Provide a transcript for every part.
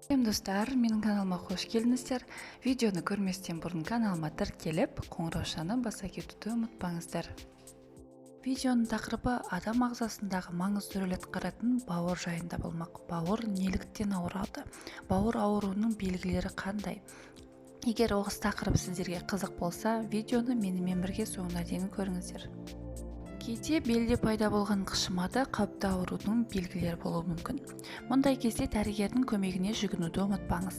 Достар, менің каналыма қош келдіңіздер. Видеоны көрместен бұрын каналыма тіркеліп, қоңыраушаны баса кетуді ұмытпаңыздар. Видеоның тақырыбы адам ағзасындағы маңызды рөл атқаратын бауыр жайында болмақ. Бауыр неліктен ауырады? Бауыр ауруының белгілері қандай? Егер осы тақырып сіздерге қызық болса, видеоны менімен бірге соңына дейін көріңіздер. Кейде белде пайда болған қышымада қауіпті аурудың белгілері болуы мүмкін. Мұндай кезде дәрігердің көмегіне жүгінуді ұмытпаңыз.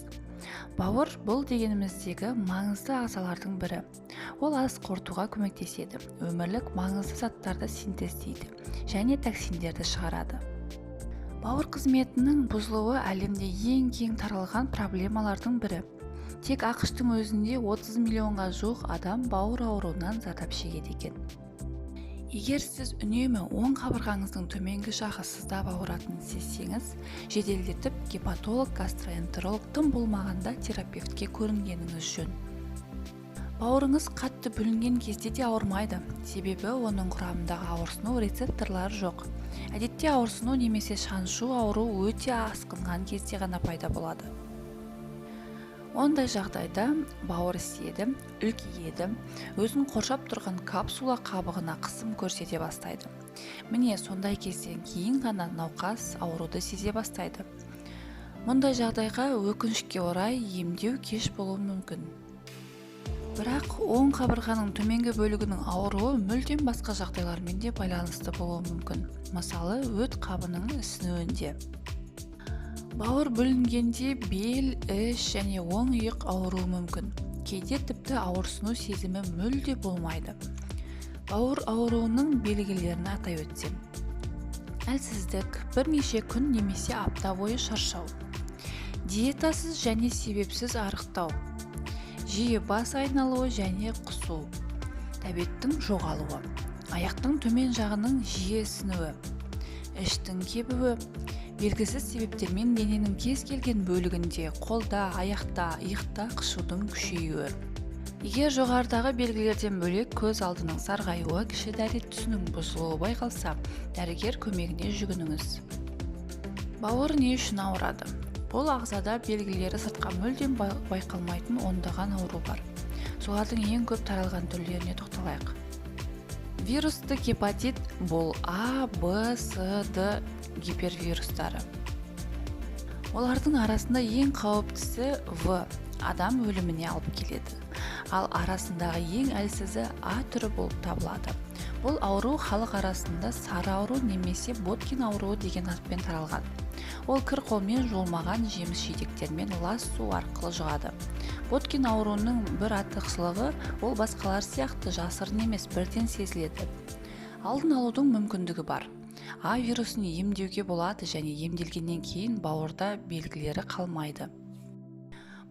Бауыр бұл дегеніміздегі маңызды ағзалардың бірі. Ол ас қорытуға көмектеседі, өмірлік маңызды заттарды синтездейді және токсиндерді шығарады. Бауыр қызметінің бұзылуы әлемде ең кең таралған проблемалардың бірі. Тек ақш-тың өзінде 30 миллионға жуық адам бауыр ауруынан зардап шегеді екен. Егер сіз үнемі оң қабырғаңыздың төменгі жағы сыздап ауыратынын сезсеңіз, жеделдетіп гепатолог, гастроэнтеролог, тым болмағанда терапевтке көрінгеніңіз жөн. Бауырыңыз қатты бүлінген кезде де ауырмайды, себебі оның құрамындағы ауырсыну рецепторлары жоқ. Әдетте ауырсыну немесе шаншу ауру өте асқынған кезде ғана пайда болады. Ондай жағдайда бауыр іседі, үлкейеді, өзін қоршап тұрған капсула қабығына қысым көрсете бастайды. Міне сондай кезден кейін ғана науқас ауруды сезе бастайды. Мұндай жағдайға өкінішке орай емдеу кеш болуы мүмкін. Бірақ оң қабырғаның төменгі бөлігінің ауруы мүлдем басқа жағдайлармен де байланысты болуы мүмкін. Мысалы, өт қабының ісінуінде. Бауыр бүлінгенде бел, іш және оң иық ауруы мүмкін. Кейде тіпті ауырсыну сезімі мүлде болмайды. Бауыр ауруының белгілерін атай өтсем. Әлсіздік, бірнеше күн немесе апта бойы шаршау. Диетасыз және себепсіз арықтау. Жиі бас айналуы және құсу. Тәбеттің жоғалуы. Аяқтың төмен жағының жиі ісінуі. Іштің кебуі. Белгісіз себептермен дененің кез келген бөлігінде, қолда, аяқта, иықта қышудың күшеюі. Егер жоғарыдағы белгілерден бөлек көз алдының сарғаюы, кіші дәрет түсінің бұзылуы байқалса, дәрігер көмегіне жүгініңіз. Бауыр не үшін ауырады? Бұл ағзада белгілері сыртқа мүлдем байқалмайтын ондаған ауру бар. Солардың ең көп таралған түрлеріне тоқталайық. Вирусты гепатит бұл А, Б, С, Д гипервирустары. Олардың арасында ең қауіптісі В, адам өліміне алып келеді. Ал арасындағы ең әлсізі А түрі болып табылады. Бұл ауру халық арасында сары ауру немесе Боткин ауруы деген атпен таралған. Ол кір қолмен жуылмаған жеміс-жидектермен лас су арқылы жұғады. Боткин ауруының бір артықшылығы, ол басқалар сияқты жасырын емес, бірден сезіледі. Алдын алудың мүмкіндігі бар. А вирусын емдеуге болады және емделгеннен кейін бауырда белгілері қалмайды.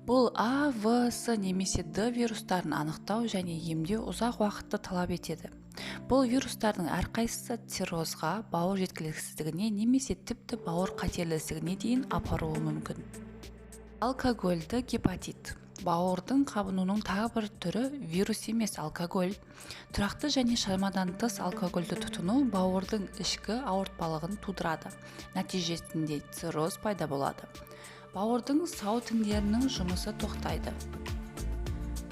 Бұл А, В, С немесе Д вирустарын анықтау және емдеу ұзақ уақытты талап етеді. Бұл вирустардың әрқайсысы циррозға, бауыр жеткіліксіздігіне немесе тіпті бауыр қатерлісігіне дейін апаруы мүмкін. Алкогольді гепатит. Бауырдың қабынуының тағы бір түрі вирус емес, алкоголь. Тұрақты және шамадан тыс алкогольді тұтыну бауырдың ішкі ауыртпалығын тудырады. Нәтижесінде цирроз пайда болады. Бауырдың сау тіндерінің жұмысы тоқтайды.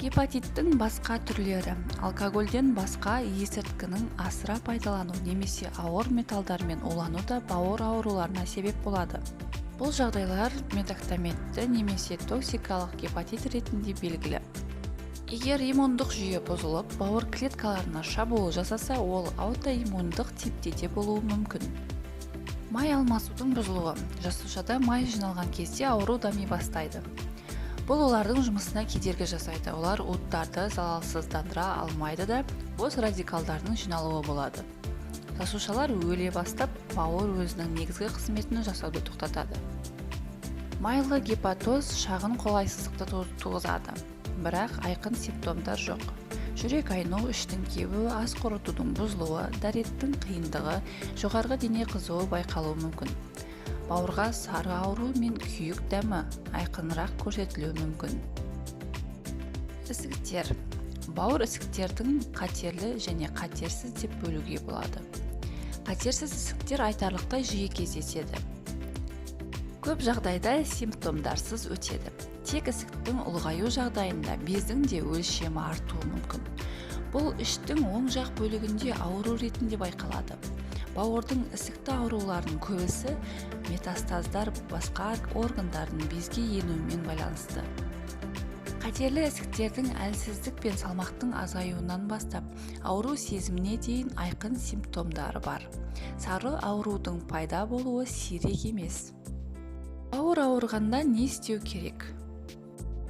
Гепатиттің басқа түрлері. Алкогольден басқа есірткінің асыра пайдалану немесе ауыр металдармен улану да бауыр ауруларына себеп болады. Бұл жағдайлар метактаметті немесе токсикалық гепатит ретінде белгілі. Егер иммундық жүйе бұзылып, бауыр клеткаларына шабуыл жасаса, ол аутоиммундық типте де болуы мүмкін. Май алмасудың бұзылуы. Жасушада май жиналған кезде ауру дами бастайды. Бұл олардың жұмысына кедергі жасайды. Олар уыттарды залалсыздандыра алмайды да, бос радикалдардың жиналуы болады. Жасушалар өле бастап, бауыр өзінің негізгі қызметін жасауды тоқтатады. Майлы гепатоз шағын қолайсыздықты туғызады, бірақ айқын симптомдар жоқ. Жүрек айну, іштің кебуі, ас қорытудың бұзылуы, дәреттің қиындығы, жоғарғы дене қызуы байқалуы мүмкін. Бауырға сары ауру мен күйік дәмі айқынырақ көрсетілуі мүмкін. Ісіктер. Бауыр ісіктердің қатерлі және қатерсіз деп бөлуге болады. Қатерсіз ісіктер айтарлықтай жиі кездеседі. Көп жағдайда симптомдарсыз өтеді. Тек ісіктің ұлғаю жағдайында бездің де өлшемі артуы мүмкін. Бұл іштің оң жақ бөлігінде ауру ретінде байқалады. Бауырдың ісікті ауруларының көбісі метастаздар басқа органдардың безге енуімен байланысты. Қатерлі ісіктердің әлсіздік пен салмақтың азаюынан бастап, ауру сезіміне дейін айқын симптомдары бар. Сары аурудың пайда болуы сирек емес. Бауыр ауырғанда не істеу керек?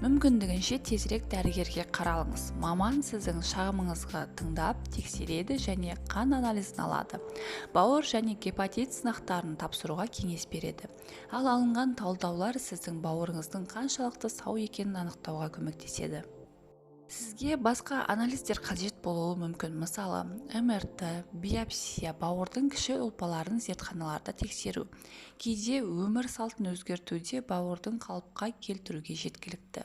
Мүмкіндігінше тезірек дәрігерге қаралыңыз. Маман сіздің шағымыңызға тыңдап, тексереді және қан анализін алады. Бауыр және гепатит сынақтарын тапсыруға кеңес береді. Ал алынған талдаулар сіздің бауырыңыздың қаншалықты сау екенін анықтауға көмектеседі. Сізге басқа анализдер қажет болуы мүмкін. Мысалы, МРТ, биопсия, бауырдың кіші ұлпаларын зертханаларда тексеру. Кейде өмір салтын өзгертуде бауырдың қалыпқа келтіруге жеткілікті.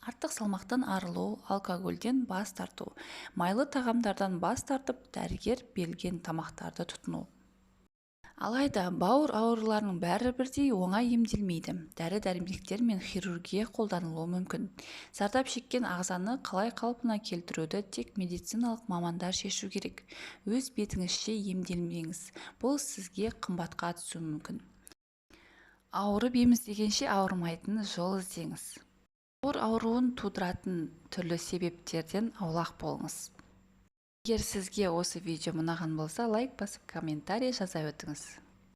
Артық салмақтан арылу, алкогольден бас тарту, майлы тағамдардан бас тартып, дәрігер берілген тамақтарды тұтыну. Алайда бауыр ауруларының бәрі бірдей оңай емделмейді. Дәрі-дәрмектер мен хирургия қолданылуы мүмкін. Зардап шеккен ағзаны қалай қалпына келтіруді тек медициналық мамандар шешу керек. Өз бетіңізше емделмеңіз. Бұл сізге қымбатқа түсуі мүмкін. Ауырып еміздегенше ауырмайтын жол іздеңіз. Бауыр ауруын тудыратын түрлі себептерден аулақ болыңыз. Егер сізге осы видео ұнаған болса, лайк басып комментарий жаза өтіңіз.